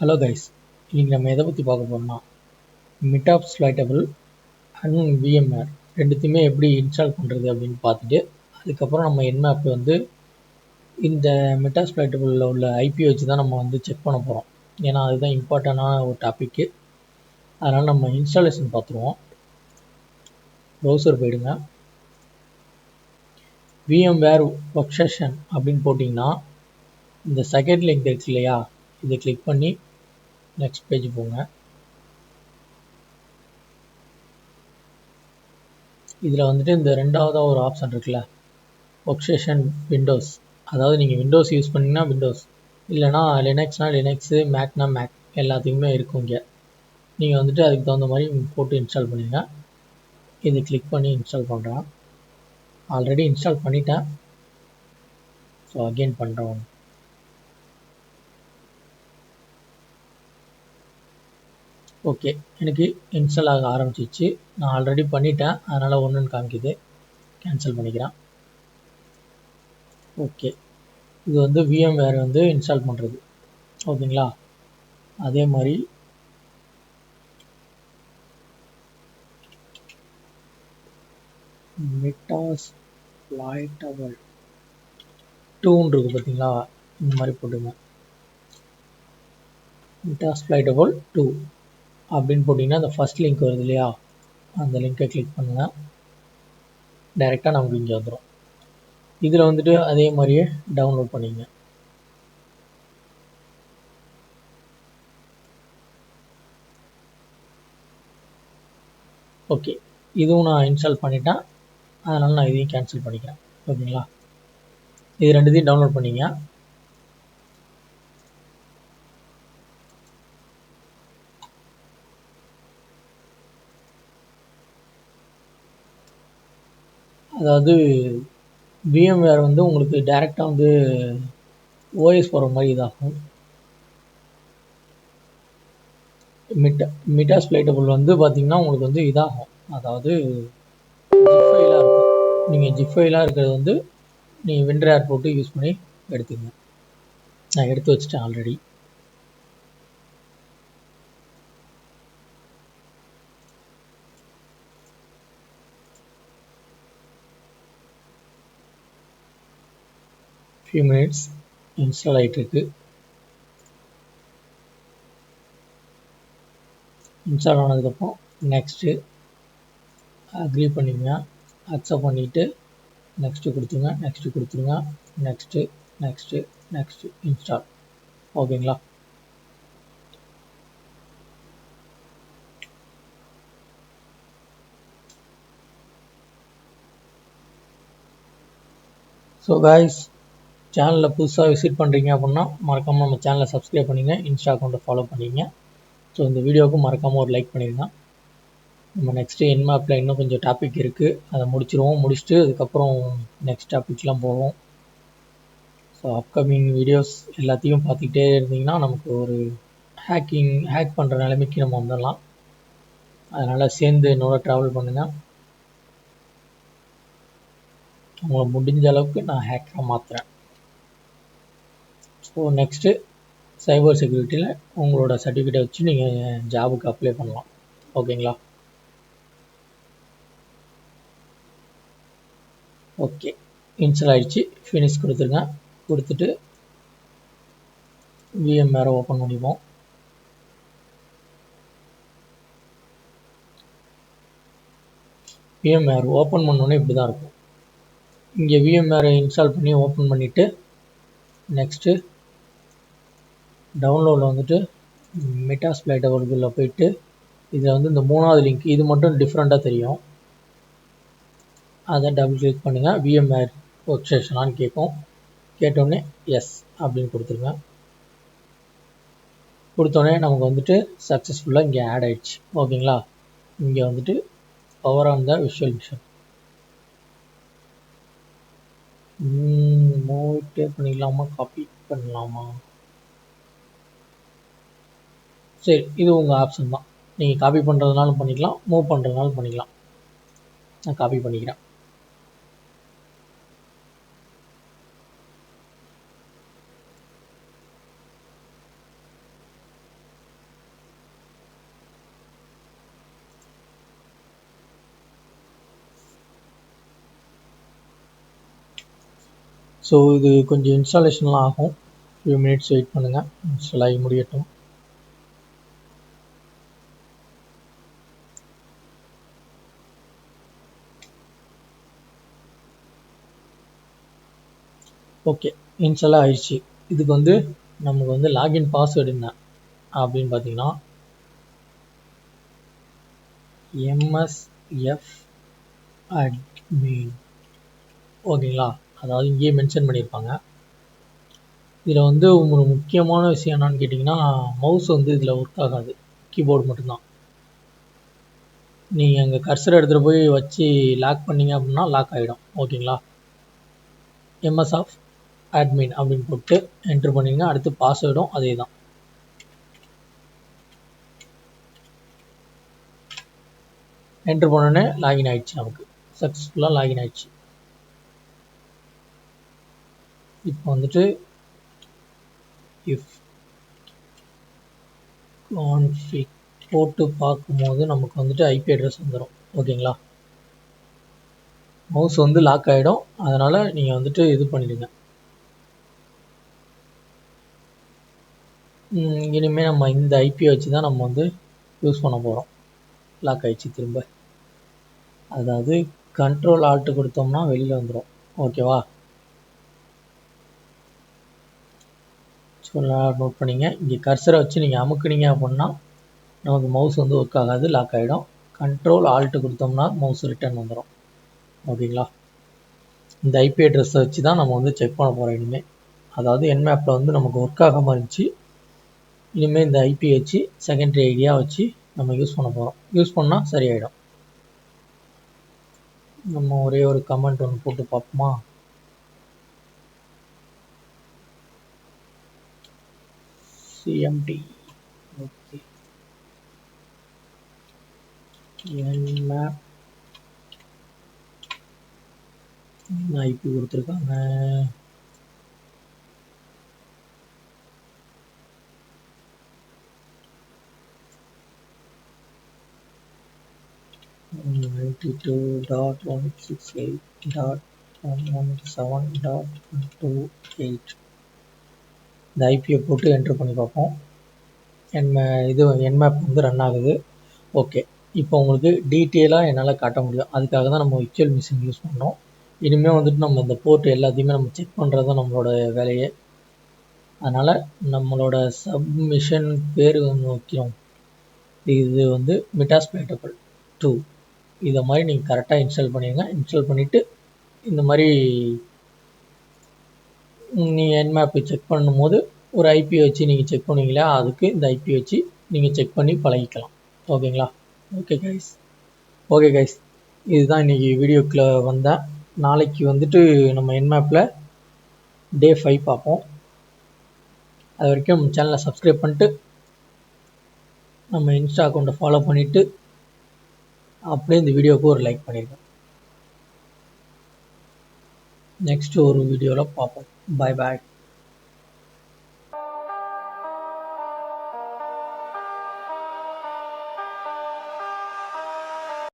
Hello guys, இன்றைக்கி நம்ம எதை பற்றி பார்க்க போகிறோம்னா மெட்டாஸ்ப்ளாய்ட்டபிள் அண்ட் விஎம்வேர் ரெண்டுத்தையுமே எப்படி இன்ஸ்டால் பண்ணுறது அப்படின்னு பார்த்துட்டு அதுக்கப்புறம் நம்ம என்மேப் வந்து இந்த மெட்டாஸ்ப்ளாய்ட்டபிளில் உள்ள ஐபி வச்சு தான் நம்ம வந்து செக் பண்ண போகிறோம். ஏன்னா அதுதான் இம்பார்ட்டண்டான ஒரு டாப்பிக்கு. அதனால் நம்ம இன்ஸ்டாலேஷன் பார்த்துருவோம். ப்ரௌசர் போயிடுங்க. விஎம்வேர் ஒர்க்ஸ்டேஷன் அப்படின்னு போட்டிங்கன்னா இந்த செகண்ட் லிங்க் இருக்கு இல்லையா, இதை கிளிக் பண்ணி நெக்ஸ்ட் பேஜ் போங்க. இதில் வந்துட்டு இந்த ரெண்டாவதாக ஒரு ஆப்ஷன் இருக்குல்ல, ஒர்க்ஸ்டேஷன் விண்டோஸ். அதாவது நீங்கள் விண்டோஸ் யூஸ் பண்ணிங்கன்னா விண்டோஸ், இல்லைனா லினக்ஸ்னால் லினக்ஸு, மேக்னா மேக், எல்லாத்துக்குமே இருக்கும். இங்கே நீங்கள் வந்துட்டு அதுக்கு தகுந்த மாதிரி போட்டு இன்ஸ்டால் பண்ணிடுங்க. இதை கிளிக் பண்ணி இன்ஸ்டால் பண்ணுறேன். ஆல்ரெடி இன்ஸ்டால் பண்ணிட்டேன், ஸோ அகெயின் பண்ணுறேன். ஓகே, எனக்கு இன்ஸ்டால் ஆக ஆரம்பிச்சிச்சு. நான் ஆல்ரெடி பண்ணிட்டேன், அதனால் ஒன்றுன்னு காமிக்குது. கேன்சல் பண்ணிக்கிறேன். ஓகே, இது வந்து விஎம்வேர் வந்து இன்ஸ்டால் பண்ணுறது. ஓகேங்களா, அதே மாதிரி மெட்டாஸ்ப்ளாய்ட்டபிள் 2 இருக்குது பார்த்தீங்களா, இந்த மாதிரி போட்டுங்க. மெட்டாஸ்ப்ளாய்ட்டபிள் 2 அப்படின்னு போட்டிங்கன்னா அந்த ஃபஸ்ட் லிங்க் வருது இல்லையா, அந்த லிங்கை கிளிக் பண்ணுங்கள். டைரெக்டாக நமக்கு இங்கே வந்துடும். இதில் வந்துட்டு அதே மாதிரியே டவுன்லோட் பண்ணிங்க. ஓகே, இதுவும் நான் இன்ஸ்டால் பண்ணிட்டேன், அதனால் நான் இதையும் கேன்சல் பண்ணிக்கிறேன். ஓகேங்களா, இது ரெண்டுத்தையும் டவுன்லோட் பண்ணிங்க. அதாவது விஎம்வேர் வந்து உங்களுக்கு டைரெக்டாக வந்து ஓஎஸ் போகிற மாதிரி இதாகும். மெட்டாஸ்ப்ளாய்ட்டபிள் வந்து பார்த்திங்கன்னா உங்களுக்கு வந்து இதாகும், அதாவது ஜிப் ஃபைலாக இருக்கும். நீங்கள் ஜிப் ஃபைலாக இருக்கிறது வந்து நீங்கள் விண்டர் போட்டு யூஸ் பண்ணி எடுத்துங்க. நான் எடுத்து வச்சுட்டேன் ஆல்ரெடி. ஃபியூ மினிட்ஸ் இன்ஸ்டால் ஆகிட்டுருக்கு. இன்ஸ்டால் ஆனதுக்கப்புறம் நெக்ஸ்ட்டு அக்ரி பண்ணிங்க. அக்செப்ட் பண்ணிவிட்டு நெக்ஸ்ட்டு கொடுத்துருங்க, நெக்ஸ்ட்டு கொடுத்துருங்க, நெக்ஸ்ட்டு நெக்ஸ்ட்டு நெக்ஸ்ட்டு இன்ஸ்டால். ஓகேங்களா, ஸோ காய்ஸ், சேனலில் புதுசாக விசிட் பண்ணுறீங்க அப்படின்னா மறக்காமல் நம்ம சேனலை சப்ஸ்கிரைப் பண்ணிங்க, இன்ஸ்டா அக்கௌண்ட்டை ஃபாலோ பண்ணிங்க. ஸோ இந்த வீடியோவுக்கு மறக்காமல் ஒரு லைக் பண்ணிடுங்க. நம்ம நெக்ஸ்ட்டு என்மேப்பில் இன்னும் கொஞ்சம் டாபிக் இருக்குது, அதை முடிச்சிருவோம். முடிச்சுட்டு அதுக்கப்புறம் நெக்ஸ்ட் டாபிக்லாம் போவோம். ஸோ அப்கமிங் வீடியோஸ் எல்லாத்தையும் பார்த்துக்கிட்டே இருந்தீங்கன்னா நமக்கு ஒரு ஹேக் பண்ணுற நிலைமைக்கு நம்ம வந்துடலாம். அதனால் சேர்ந்து என்னோட ட்ராவல் பண்ணுங்கள். உங்களை முடிஞ்ச அளவுக்கு நான் ஹேக்கராக மாற்றுறேன். ஸோ நெக்ஸ்ட்டு சைபர் செக்யூரிட்டியில் உங்களோட சர்டிஃபிகேட்டை வச்சு நீங்கள் ஜாபுக்கு அப்ளை பண்ணலாம். ஓகேங்களா, ஓகே, இன்ஸ்டால் ஆகிடுச்சு. ஃபினிஷ் கொடுத்துருங்க. கொடுத்துட்டு விஎம்வேரை ஓப்பன் பண்ணிப்போம். விஎம்வேர் ஓப்பன் பண்ணோன்னே இப்படி தான் இருக்கும். இங்கே விஎம்வேரை இன்ஸ்டால் பண்ணி ஓப்பன் பண்ணிவிட்டு நெக்ஸ்ட்டு டவுன்லோடில் வந்துட்டு மெட்டாஸ்ப்ளாய்ட்டபிள்குள்ளே போயிட்டு இதில் வந்து இந்த 3வது லிங்க் இது மட்டும் டிஃப்ரெண்ட்டாக தெரியும், அதை டபுள் கிளிக் பண்ணுங்கள். விஎம்வேர் ஒர்க்ஸ்டேஷனான்னு கேட்கும். கேட்டோடனே எஸ் அப்படின்னு கொடுத்துருங்க. கொடுத்தோடனே நமக்கு வந்துட்டு சக்ஸஸ்ஃபுல்லாக இங்கே ஆட் ஆகிடுச்சு. ஓகேங்களா, இங்கே வந்துட்டு power on the visual mission மூவிட்டே பண்ணிக்கலாமா, காப்பி பண்ணலாமா? சரி, இது உங்கள் ஆப்ஷன் தான். நீங்கள் காப்பி பண்ணுறதுனாலும் பண்ணிக்கலாம், மூவ் பண்ணுறதுனாலும் பண்ணிக்கலாம். நான் காப்பி பண்ணிக்கிறேன். ஸோ இது கொஞ்சம் இன்ஸ்டாலேஷன்லாம் ஆகும், ஃபியூ மினிட்ஸ் வெயிட் பண்ணுங்கள், இன்ஸ்டால் ஆகி முடியட்டும். ஓகே, இன்ஸ்டால் ஆயிடுச்சு. இதுக்கு வந்து நமக்கு வந்து லாகின் பாஸ்வேர்டு என்ன அப்படின்னு பார்த்தீங்கன்னா MSF admin. ஓகேங்களா, அதாவது இங்கேயே மென்ஷன் பண்ணியிருப்பாங்க. இதில் வந்து ஒரு முக்கியமான விஷயம் என்னன்னு கேட்டிங்கன்னா, மவுஸ் வந்து இதில் ஒர்க் ஆகாது, கீபோர்டு மட்டும்தான். நீங்கள் அங்கே கர்சர் எடுத்துகிட்டு போய் வச்சு லாக் பண்ணிங்க அப்படின்னா லாக் ஆகிடும். ஓகேங்களா, MSF admin அப்படின்னு போட்டு என்ட்ரு பண்ணிங்க. அடுத்து பாஸ்வேர்டும் அதே தான். என்ட்ரு பண்ணோடனே லாகின் ஆகிடுச்சு, நமக்கு சக்ஸஸ்ஃபுல்லாக லாகின் ஆகிடுச்சு. இப்போ வந்துட்டு இஃப் கான்ஃபிக் போட்டு பார்க்கும்போது நமக்கு வந்துட்டு ஐபி அட்ரஸ் வந்துடும். ஓகேங்களா, மவுஸ் வந்து லாக் ஆகிடும், அதனால் நீங்கள் வந்துட்டு இது பண்ணிடுங்க. இனிமேல் நம்ம இந்த ஐபியை வச்சு தான் நம்ம வந்து யூஸ் பண்ண போகிறோம். லாக் ஆகிடுச்சு திரும்ப, அதாவது கண்ட்ரோல் ஆல்ட்டு கொடுத்தோம்னா வெளியில் வந்துடும். ஓகேவா, ஸோ நோட் பண்ணிங்க. இங்கே கர்சரை வச்சு நீங்கள் அமுக்குனீங்க அப்படின்னா நமக்கு மவுஸ் வந்து ஒர்க் ஆகாது, லாக் ஆகிடும். கண்ட்ரோல் ஆல்ட்டு கொடுத்தோம்னா மவுஸ் ரிட்டர்ன் வந்துடும். ஓகேங்களா, இந்த ஐபி அட்ரஸை வச்சு தான் நம்ம வந்து செக் பண்ண போகிறோம் இனிமேல். அதாவது என்மேப்பில் வந்து நமக்கு ஒர்க் ஆகாமல் இருந்துச்சு, இனிமேல் இந்த ஐபி வச்சு செகண்டரி ஐடியாக வச்சு நம்ம யூஸ் பண்ண போகிறோம். யூஸ் பண்ணால் சரியாயிடும். நம்ம ஒரே ஒரு கமெண்ட் ஒன்று போட்டு பார்ப்போமா. CMD ஓகே, என்மேப் ஐபி கொடுத்துருக்காங்க. .168.117.28 இந்த ஐபியை போட்டு என்ட்ரு பண்ணி பார்ப்போம். இது என்மேப் வந்து ரன் ஆகுது. ஓகே, இப்போ உங்களுக்கு டீட்டெயிலாக என்னால் காட்ட முடியும். அதுக்காக தான் நம்ம விர்ச்சுவல் மிஷின் யூஸ் பண்ணோம். இனிமேல் வந்துட்டு நம்ம இந்த போர்ட் எல்லாத்தையுமே நம்ம செக் பண்ணுறது தான் நம்மளோட வேலையே. அதனால் நம்மளோட சப்மிஷன் பேர் வைக்கிறோம். இது வந்து மெட்டாஸ்பிளைட்டபிள் 2. இதை மாதிரி நீங்கள் கரெக்டாக இன்ஸ்டால் பண்ணிடுங்க. இன்ஸ்டால் பண்ணிவிட்டு இந்த மாதிரி நீங்கள் என்மேப்பை செக் பண்ணும்போது ஒரு ஐபி வச்சு நீங்கள் செக் பண்ணுவீங்களா, அதுக்கு இந்த ஐபி வச்சு நீங்கள் செக் பண்ணி பழகிக்கலாம். ஓகேங்களா, ஓகே கைஸ், இதுதான் இன்றைக்கி வீடியோக்குள்ளே வந்தேன். நாளைக்கு வந்துட்டு நம்ம என்மேப்பில் டே 5 பார்ப்போம். அது வரைக்கும் நம்ம சேனலை சப்ஸ்கிரைப் பண்ணிட்டு நம்ம இன்ஸ்டா அக்கௌண்ட்டை ஃபாலோ பண்ணிவிட்டு அப்படியே இந்த வீடியோவுக்கு ஒரு லைக் பண்ணிடுங்க. நெக்ஸ்ட் ஒரு வீடியோவில் பார்ப்போம். பாய் பாய்.